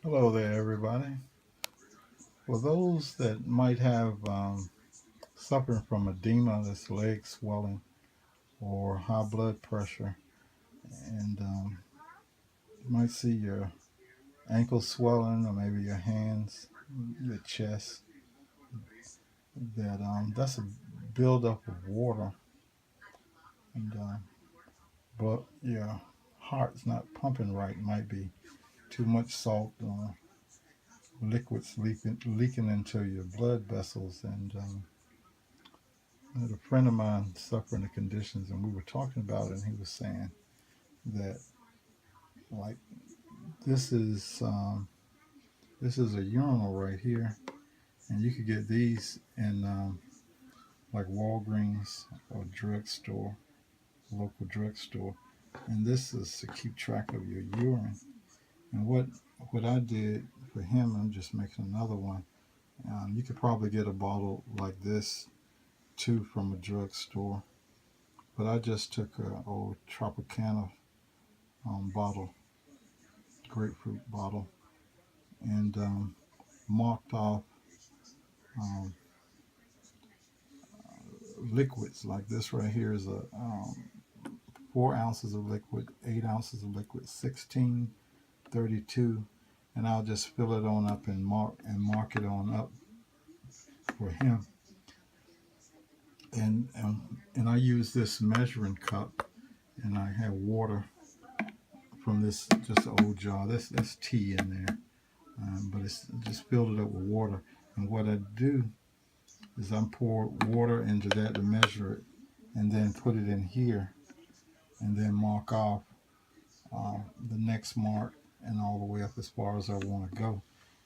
Hello there, everybody. For those that might have suffering from edema, that's leg swelling or high blood pressure, and you might see your ankles swelling or maybe your hands, your chest, that's a buildup of water, and but your heart's not pumping right. Might be too much salt or liquids leaking into your blood vessels, and I had a friend of mine suffering the conditions, and we were talking about it, and he was saying that like this is um, this is a urinal right here, and you could get these in like Walgreens or drugstore, local drugstore, and this is to keep track of your urine. And what I did for him, I'm just making another one. You could probably get a bottle like this too from a drugstore, but I just took a old Tropicana bottle, grapefruit bottle, and marked off um, liquids. Like this right here is a 4 ounces of liquid, 8 ounces of liquid, 16, 32, and I'll just fill it on up and mark it on up for him. And I use this measuring cup, and I have water from this just old jar. That's tea in there, but it's just filled it up with water. And what I do is I pour water into that to measure it, and then put it in here, and then mark off the next mark and all the way up as far as I want to go.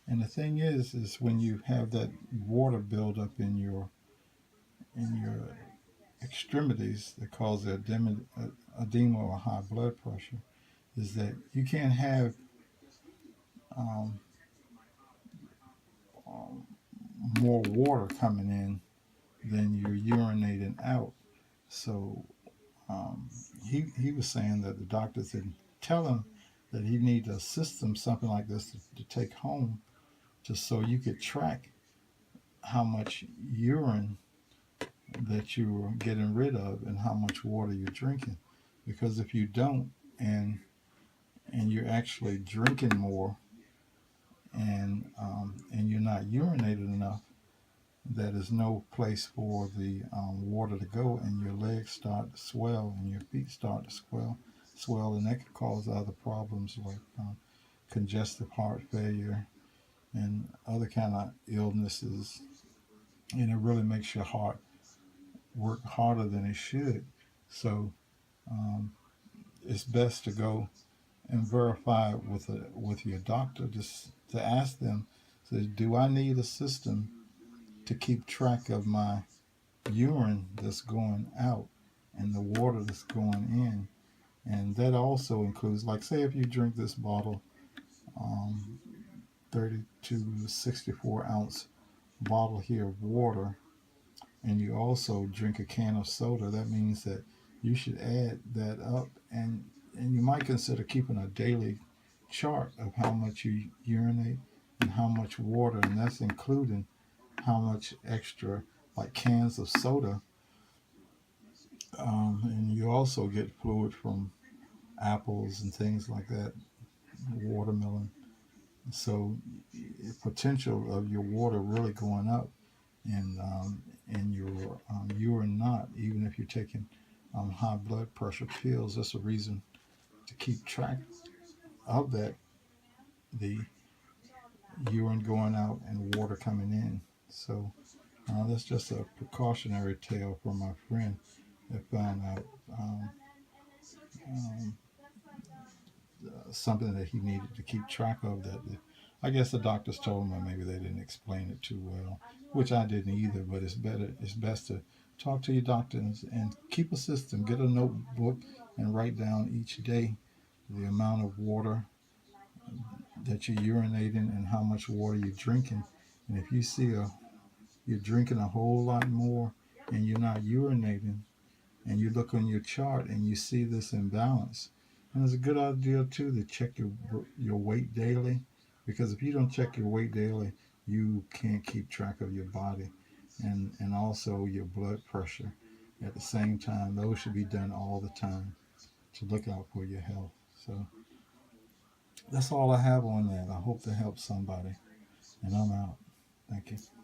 And the thing is when you have that water build up in your extremities that cause the edema or high blood pressure, is that you can't have um, um, more water coming in than you're urinating out. So he was saying that the doctors didn't tell him that he needed a system, something like this, to take home, just so you could track how much urine that you're getting rid of and how much water you're drinking. Because if you don't, and you're actually drinking more, and you're not urinating enough, that is no place for the water to go, and your legs start to swell and your feet start to swell, and that could cause other problems like congestive heart failure and other kind of illnesses, and it really makes your heart work harder than it should. So um, it's best to go and verify with your doctor, just to ask them, says, do I need a system to keep track of my urine that's going out and the water that's going in? And that also includes, like, say if you drink this bottle, um, 32 to 64 ounce bottle here of water, and you also drink a can of soda, that means that you should add that up, and you might consider keeping a daily chart of how much you urinate and how much water, and that's including how much extra, like cans of soda. And you also get fluid from apples and things like that, watermelon. So the potential of your water really going up, and your urine not, even if you're taking high blood pressure pills. That's a reason to keep track of that, the urine going out and water coming in. So that's just a precautionary tale for my friend that found out um, um, something that he needed to keep track of. That I guess the doctors told him, or maybe they didn't explain it too well, which I didn't either. But it's best to talk to your doctor and keep a system. Get a notebook and write down each day the amount of water that you're urinating and how much water you're drinking. And if you see you're drinking a whole lot more and you're not urinating, and you look on your chart and you see this imbalance, and it's a good idea too to check your weight daily, because if you don't check your weight daily, you can't keep track of your body and also your blood pressure. At the same time, those should be done all the time to look out for your health. So that's all I have on that. I hope to help somebody. And I'm out. Thank you.